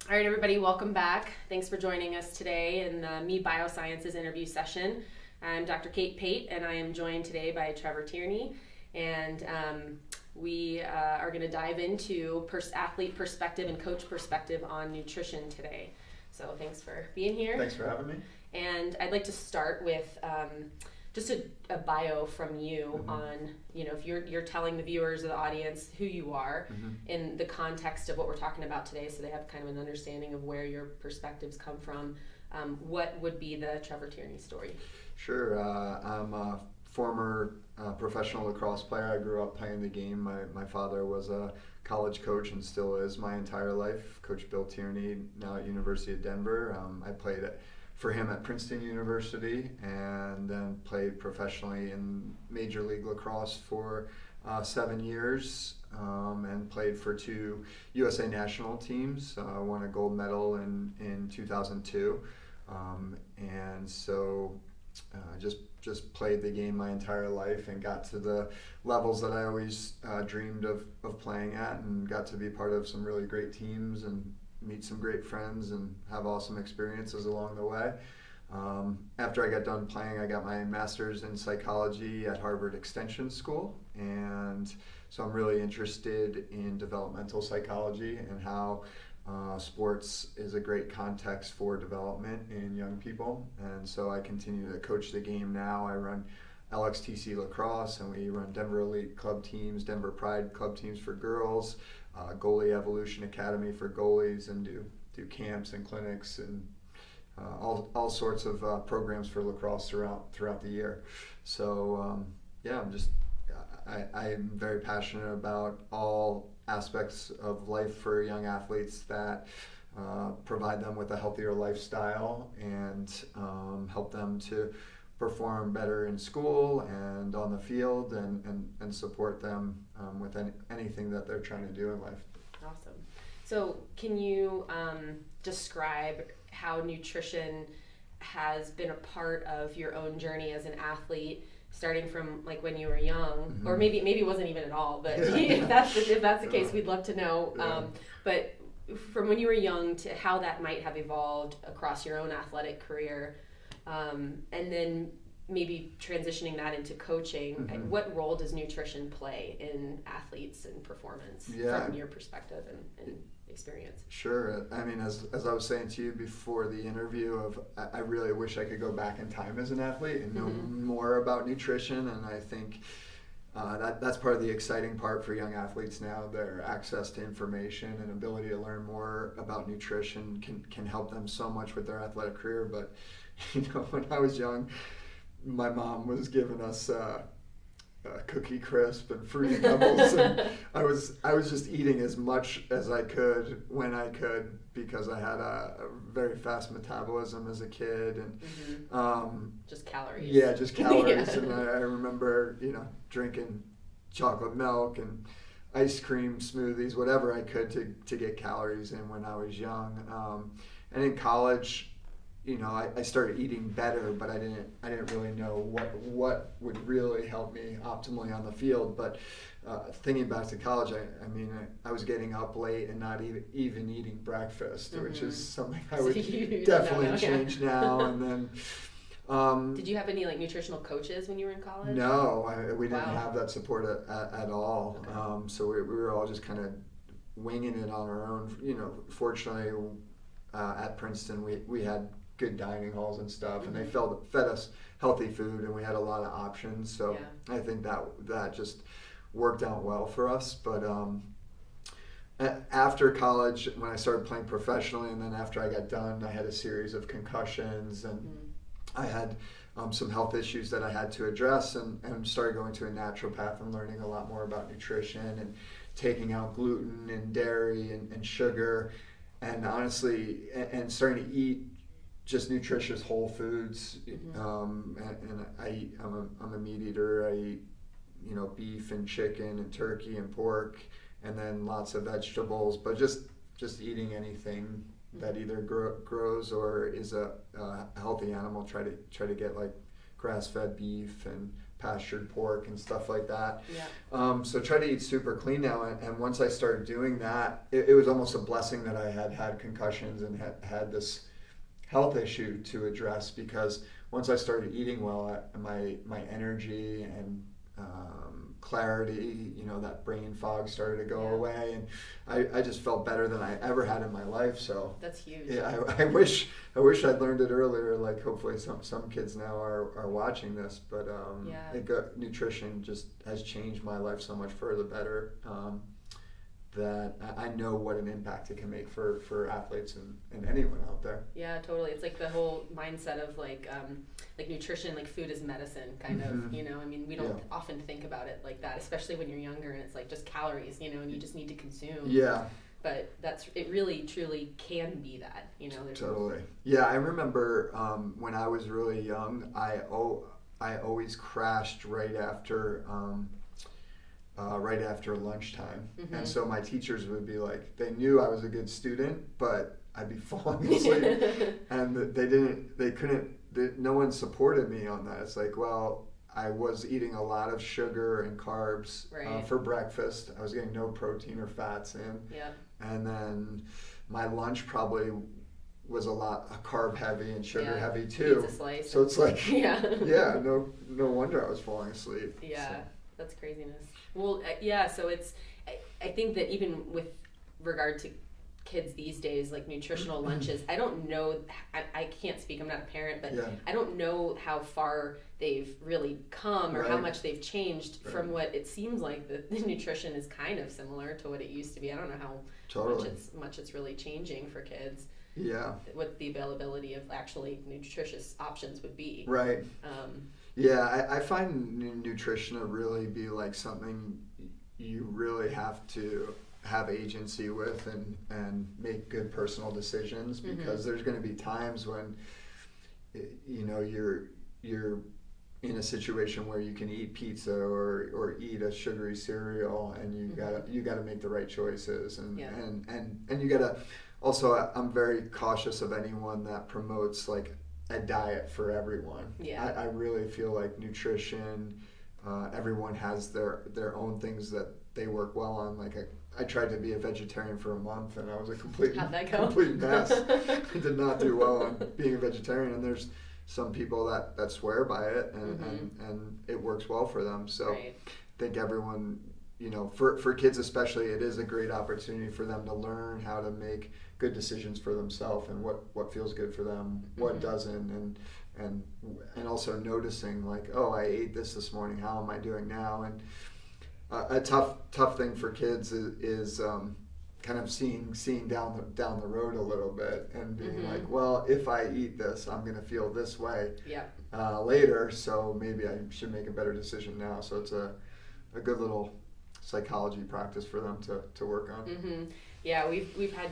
All right, everybody, welcome back. Thanks for joining us today in the Me Biosciences interview session. I'm Dr. Kate Pate, and I am joined today by Trevor Tierney. And we are going to dive into athlete perspective and coach perspective on nutrition today. So thanks for being here. Thanks for having me. And I'd like to start with just a bio from you on, if you're telling the viewers or the audience who you are in the context of what we're talking about today, so they have kind of an understanding of where your perspectives come from. What would be the Trevor Tierney story? Sure. I'm a former professional lacrosse player. I grew up playing the game. My father was a college coach and still is my entire life. Coach Bill Tierney, now at University of Denver. I played for him at Princeton University and then played professionally in Major League Lacrosse for 7 years and played for 2 USA national teams. Won a gold medal in 2002. And so just played the game my entire life and got to the levels that I always dreamed of playing at, and got to be part of some really great teams and meet some great friends and have awesome experiences along the way. After I got done playing, I got my master's in psychology at Harvard Extension School, and so I'm really interested in developmental psychology and how sports is a great context for development in young people. And so I continue to coach the game now. I run LXTC Lacrosse, and we run Denver Elite Club teams, Denver Pride Club teams for girls, Goalie Evolution Academy for goalies, and do camps and clinics and all sorts of programs for lacrosse throughout the year. So I'm very passionate about all aspects of life for young athletes that provide them with a healthier lifestyle and help them to perform better in school and on the field, and support them with anything that they're trying to do in life. Awesome. So can you describe how nutrition has been a part of your own journey as an athlete, starting from like when you were young, or maybe it wasn't even at all, but if that's the case, we'd love to know. But from when you were young to how that might have evolved across your own athletic career, and then maybe transitioning that into coaching, what role does nutrition play in athletes and performance from your perspective and experience? Sure. I mean, as I was saying to you before the interview, I really wish I could go back in time as an athlete and know more about nutrition, and I think that's part of the exciting part for young athletes now. Their access to information and ability to learn more about nutrition can help them so much with their athletic career. But when I was young, my mom was giving us Cookie Crisp and Fruity Pebbles, and I was just eating as much as I could when I could, because I had a very fast metabolism as a kid, and just calories. Yeah, just calories. And I remember drinking chocolate milk and ice cream smoothies, whatever I could to get calories in when I was young. And in college, I started eating better, but I didn't really know what would really help me optimally on the field. But thinking back to college, I was getting up late and not even eating breakfast, which is something I would definitely change now. And then, did you have any nutritional coaches when you were in college? No, we didn't have that support at all. Okay. So we were all just kind of winging it on our own. Fortunately, at Princeton, we had good dining halls and stuff, and they fed us healthy food, and we had a lot of options. So I think that just worked out well for us. But after college, when I started playing professionally, and then after I got done, I had a series of concussions, and I had some health issues that I had to address, and started going to a naturopath and learning a lot more about nutrition and taking out gluten and dairy and sugar, and honestly, and starting to eat just nutritious whole foods. And I'm a meat eater. I eat beef and chicken and turkey and pork, and then lots of vegetables, but just eating anything that either grows or is a healthy animal. Try to get like grass-fed beef and pastured pork and stuff like that. Yeah. So try to eat super clean now. And once I started doing that, it was almost a blessing that I had concussions and had this health issue to address, because once I started eating well, my energy and clarity, that brain fog started to go away, and I just felt better than I ever had in my life. So that's huge. Yeah, I wish I'd learned it earlier. Like, hopefully some kids now are watching this, but nutrition just has changed my life so much for the better. That I know what an impact it can make for athletes and anyone out there. Yeah, totally. It's like the whole mindset of like nutrition, like food is medicine, kind of. I mean, we don't often think about it like that, especially when you're younger and it's like just calories, and you just need to consume. Yeah. But it really truly can be that, Totally. Yeah, I remember when I was really young, I always crashed right after lunchtime. And so my teachers would be like, they knew I was a good student, but I'd be falling asleep. And no one supported me on that. It's like, well, I was eating a lot of sugar and carbs for breakfast. I was getting no protein or fats in. Yeah. And then my lunch probably was a lot carb heavy and sugar heavy too. Pizza slice. So it's like, no wonder I was falling asleep. Yeah. So. That's craziness. Well, so I think that even with regard to kids these days, like nutritional lunches, I don't know, I can't speak, I'm not a parent, but I don't know how far they've really come or how much they've changed from what it seems like the nutrition is kind of similar to what it used to be. I don't know how much it's really changing for kids. Yeah. What the availability of actually nutritious options would be. Right. I find nutrition to really be like something you really have to have agency with and make good personal decisions, because there's going to be times when you're in a situation where you can eat pizza or eat a sugary cereal, and you gotta make the right choices, and you gotta also, I'm very cautious of anyone that promotes like a diet for everyone. Yeah. I really feel like nutrition, everyone has their own things that they work well on. Like I tried to be a vegetarian for a month, and I was a complete mess. I did not do well on being a vegetarian, and there's some people that swear by it, and it works well for them. So I think everyone, for kids especially, it is a great opportunity for them to learn how to make good decisions for themselves, and what feels good for them, what doesn't, and also noticing like, oh, I ate this morning, how am I doing now? And a tough thing for kids is kind of seeing down the road a little bit, and being like, well, if I eat this, I'm going to feel this way later, so maybe I should make a better decision now. So it's a good little psychology practice for them to work on. Yeah, we've had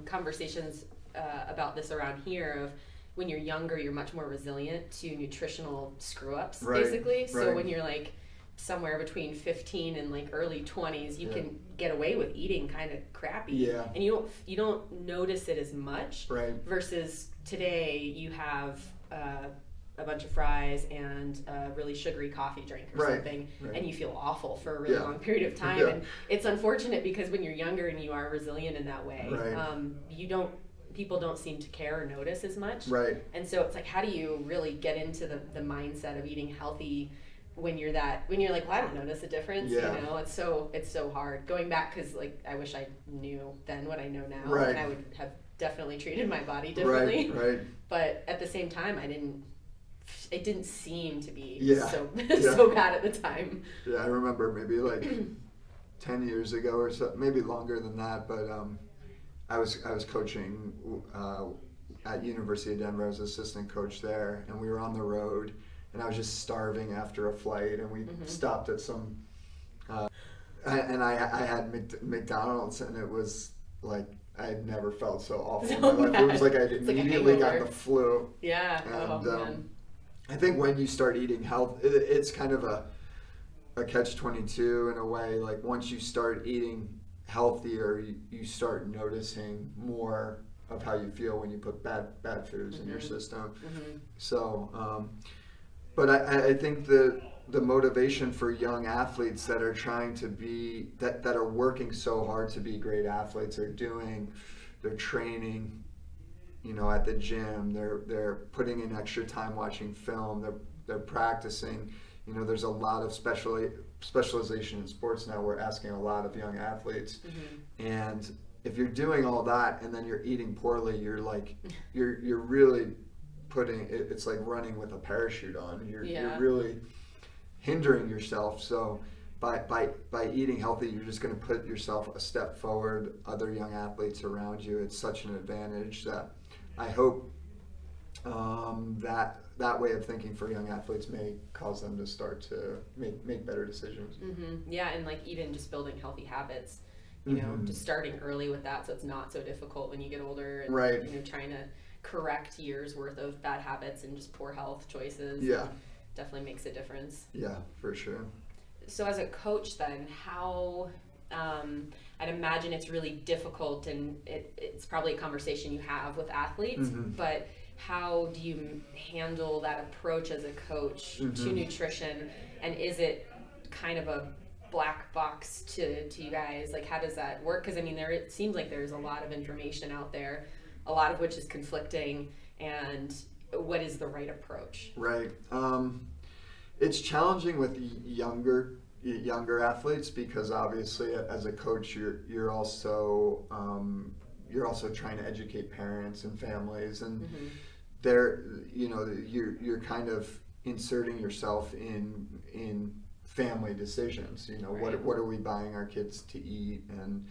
conversations about this around here of when you're younger, you're much more resilient to nutritional screw-ups, basically. So when you're like somewhere between 15 and like early 20s, you can get away with eating kind of crappy, and you don't notice it as much. Versus today, you have a bunch of fries and a really sugary coffee drink or something, and you feel awful for a really long period of time. And it's unfortunate, because when you're younger and you are resilient in that way, people don't seem to care or notice as much. And so it's like, how do you really get into the mindset of eating healthy when you're like, well, I don't notice a difference. It's so hard going back, because like I wish I knew then what I know now, and I would have definitely treated my body differently. But at the same time, it didn't seem to be so bad at the time. I remember maybe like 10 years ago or so, maybe longer than that, but I was coaching at University of Denver. I was assistant coach there, and we were on the road, and I was just starving after a flight, and we stopped at some and I had McDonald's, and it was like I had never felt so awful in my life. It was like I immediately got the flu. And I think when you start eating health, it's kind of a catch-22 in a way. Like once you start eating healthier, you start noticing more of how you feel when you put bad foods in your system. So, but I think the the motivation for young athletes that are trying to be, that are working so hard to be great athletes, they're training, at the gym, they're putting in extra time watching film, they're practicing. There's a lot of specialization in sports now. We're asking a lot of young athletes. And if you're doing all that and then you're eating poorly, you're really it's like running with a parachute on. You're really hindering yourself. So by eating healthy, you're just going to put yourself a step forward. Other young athletes around you, it's such an advantage that I hope that way of thinking for young athletes may cause them to start to make better decisions. Yeah, and like even just building healthy habits, just starting early with that, so it's not so difficult when you get older, and right. Trying to correct years worth of bad habits and just poor health choices. Yeah, definitely makes a difference. Yeah, for sure. So as a coach then, how I'd imagine it's really difficult, and it's probably a conversation you have with athletes, but how do you handle that approach as a coach to nutrition, and is it kind of a black box to you guys? Like, how does that work? Because it seems like there's a lot of information out there, a lot of which is conflicting, and what is the right approach? Right. It's challenging with younger athletes, because obviously as a coach you're also trying to educate parents and families, and you're kind of inserting yourself in family decisions. Right. What are we buying our kids to eat, and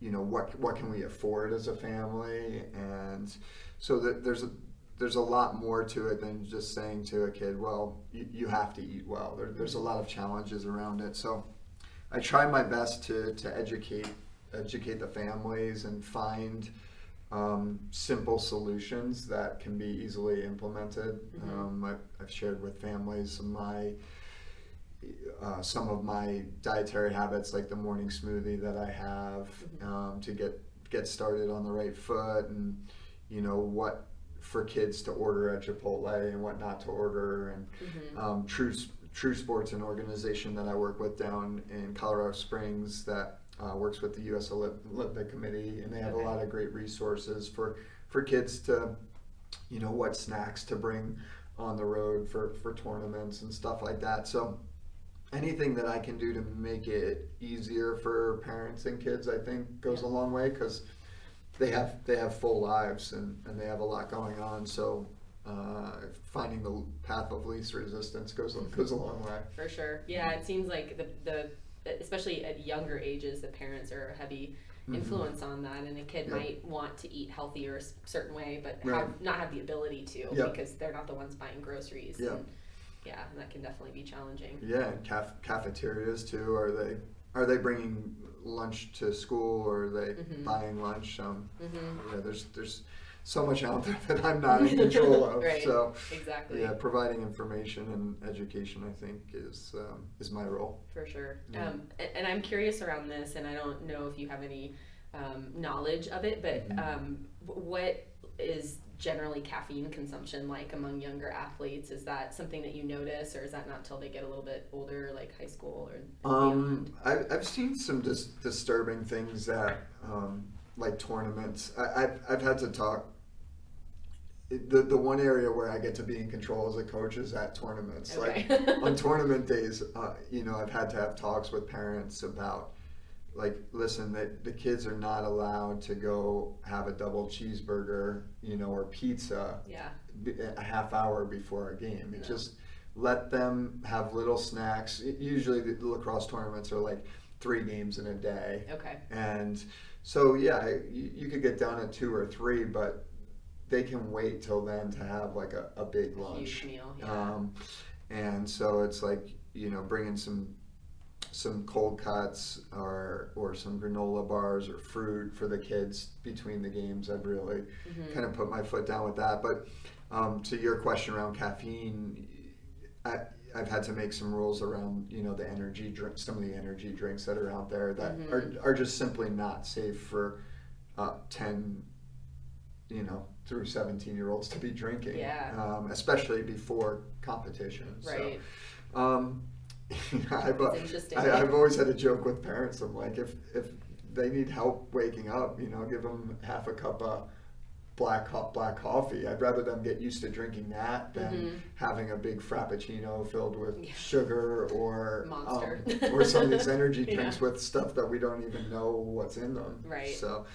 what can we afford as a family, and so that there's a lot more to it than just saying to a kid, well, you have to eat well. There's a lot of challenges around it. So I try my best to educate the families and find simple solutions that can be easily implemented. I've shared with families some of my dietary habits, like the morning smoothie that I have to get started on the right foot, and what for kids to order at Chipotle and what not to order, and True Sports, an organization that I work with down in Colorado Springs that works with the U.S. Olympic Committee, and they have a lot of great resources for kids to, what snacks to bring on the road for tournaments and stuff like that. So anything that I can do to make it easier for parents and kids, I think goes a long way, because they have full lives and they have a lot going on. So finding the path of least resistance goes a long way. For sure. Yeah, it seems like the especially at younger ages, the parents are a heavy influence on that, and a kid might want to eat healthier a certain way, but not have the ability to because they're not the ones buying groceries. And that can definitely be challenging. Yeah, and cafeterias too. Are they bringing lunch to school, or are they buying lunch? There's so much out there that I'm not in control of. Right. So exactly. Yeah, providing information and education, I think, is my role. For sure. And I'm curious around this, and I don't know if you have any knowledge of it, but what is generally caffeine consumption like among younger athletes? Is that something that you notice, or is that not till they get a little bit older, like high school or beyond? I've seen some disturbing things that like tournaments. I've had to talk. The one area where I get to be in control as a coach is at tournaments. Okay. Like on tournament days, I've had to have talks with parents about, like, listen, the kids are not allowed to go have a double cheeseburger, or pizza a half hour before a game. It just let them have little snacks. Usually the lacrosse tournaments are like 3 games in a day. Okay. And so, you could get down at 2 or 3, but they can wait till then to have like a big lunch. Huge meal, and so it's like, bringing some cold cuts or some granola bars or fruit for the kids between the games. I've really kind of put my foot down with that. But to your question around caffeine, I've had to make some rules around, the energy drink, some of the energy drinks that are out there that are just simply not safe for 10 through 17-year-olds to be drinking, especially before competitions. Right. So, It's interesting. I've always had a joke with parents. I'm like, if they need help waking up, give them half a cup of black coffee. I'd rather them get used to drinking that than having a big frappuccino filled with sugar or Monster. Or some of these energy drinks with stuff that we don't even know what's in them. Right. So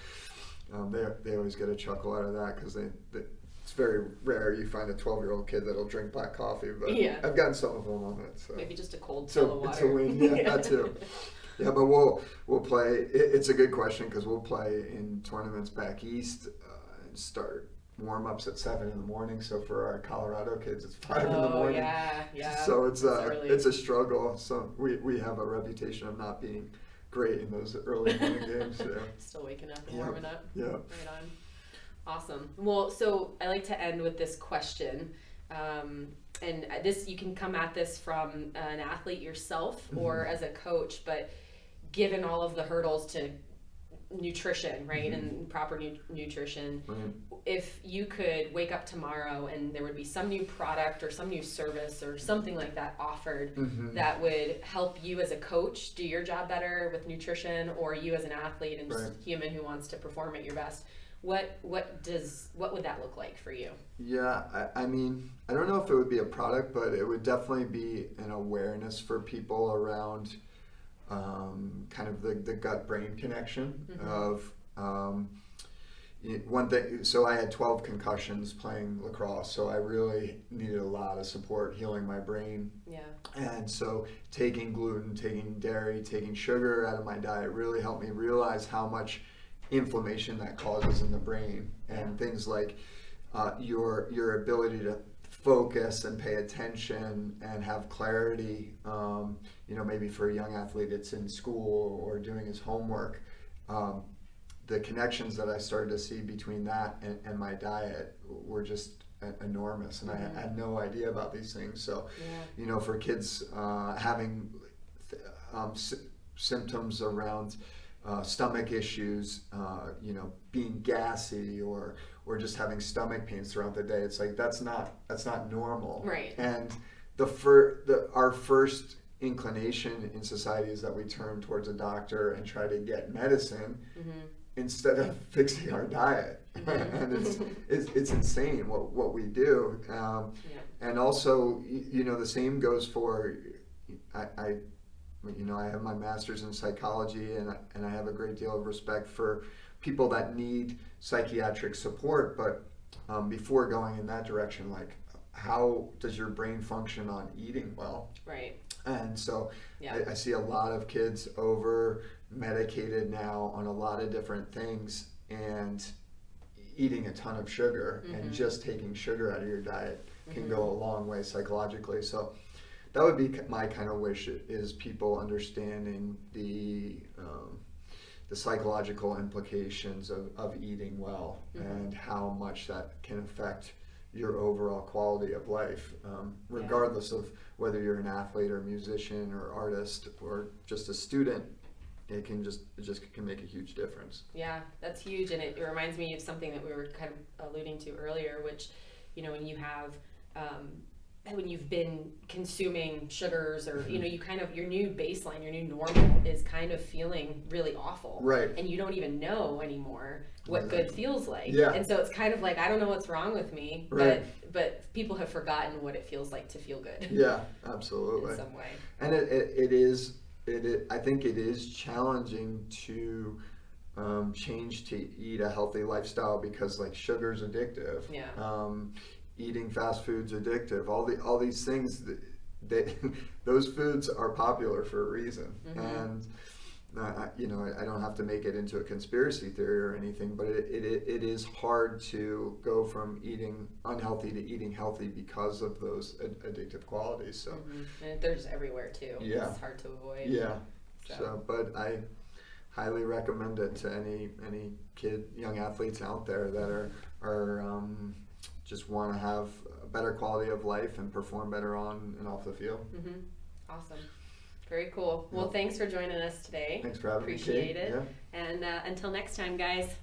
they always get a chuckle out of that because it's very rare you find a 12-year-old kid that'll drink black coffee, but I've gotten some of them on it. So maybe just a cold fill of water. It's a win, that too. Yeah, but we'll play. It's a good question because we'll play in tournaments back east and start warm-ups at 7 in the morning. So for our Colorado kids, it's 5 in the morning. Yeah. So it's a struggle. So we have a reputation of not being great in those early morning games. Yeah. Still waking up and warming up. Yeah. Right on. Awesome. Well, so I like to end with this question. And this, you can come at this from an athlete yourself or as a coach, but given all of the hurdles to nutrition, right, and proper nutrition, if you could wake up tomorrow and there would be some new product or some new service or something like that offered that would help you as a coach do your job better with nutrition, or you as an athlete and just human who wants to perform at your best, what would that look like for you? Yeah, I mean, I don't know if it would be a product, but it would definitely be an awareness for people around kind of the gut-brain connection of one thing. So I had 12 concussions playing lacrosse, so I really needed a lot of support healing my brain. Yeah. And so taking gluten, taking dairy, taking sugar out of my diet really helped me realize how much inflammation that causes in the brain, and things like your ability to focus and pay attention and have clarity. Maybe for a young athlete, it's in school or doing his homework. The connections that I started to see between that and my diet were just enormous, and I had no idea about these things. So, for kids having symptoms around stomach issues, being gassy or just having stomach pains throughout the day, it's like that's not normal. Right. And our first inclination in society is that we turn towards a doctor and try to get medicine instead of fixing our diet. And it's insane what we do. And also, the same goes for I have my master's in psychology, and I have a great deal of respect for people that need psychiatric support. But before going in that direction, like, how does your brain function on eating well? Right. And so I see a lot of kids over medicated now on a lot of different things and eating a ton of sugar, and just taking sugar out of your diet can go a long way psychologically. So that would be my kind of wish, is people understanding the psychological implications of eating well and how much that can affect your overall quality of life, regardless of whether you're an athlete or musician or artist or just a student. It can can make a huge difference. Yeah, that's huge, and it reminds me of something that we were kind of alluding to earlier, which, when you have when you've been consuming sugars or you kind of, your new baseline, your new normal is kind of feeling really awful, right? And you don't even know anymore what good feels like. And so it's kind of like, I don't know what's wrong with me, but people have forgotten what it feels like to feel good. Yeah, absolutely. In some way. And it is I think it is challenging to change to eat a healthy lifestyle, because like sugar's addictive. Eating fast food's addictive. All these things, those foods are popular for a reason. And I don't have to make it into a conspiracy theory or anything, but it is hard to go from eating unhealthy to eating healthy because of those addictive qualities. So and they're just everywhere too. It's hard to avoid. But I highly recommend it to any young athletes out there that are just want to have a better quality of life and perform better on and off the field. Awesome. Very cool. Well, thanks for joining us today. Thanks for having me, Kate. Appreciate it. And until next time, guys.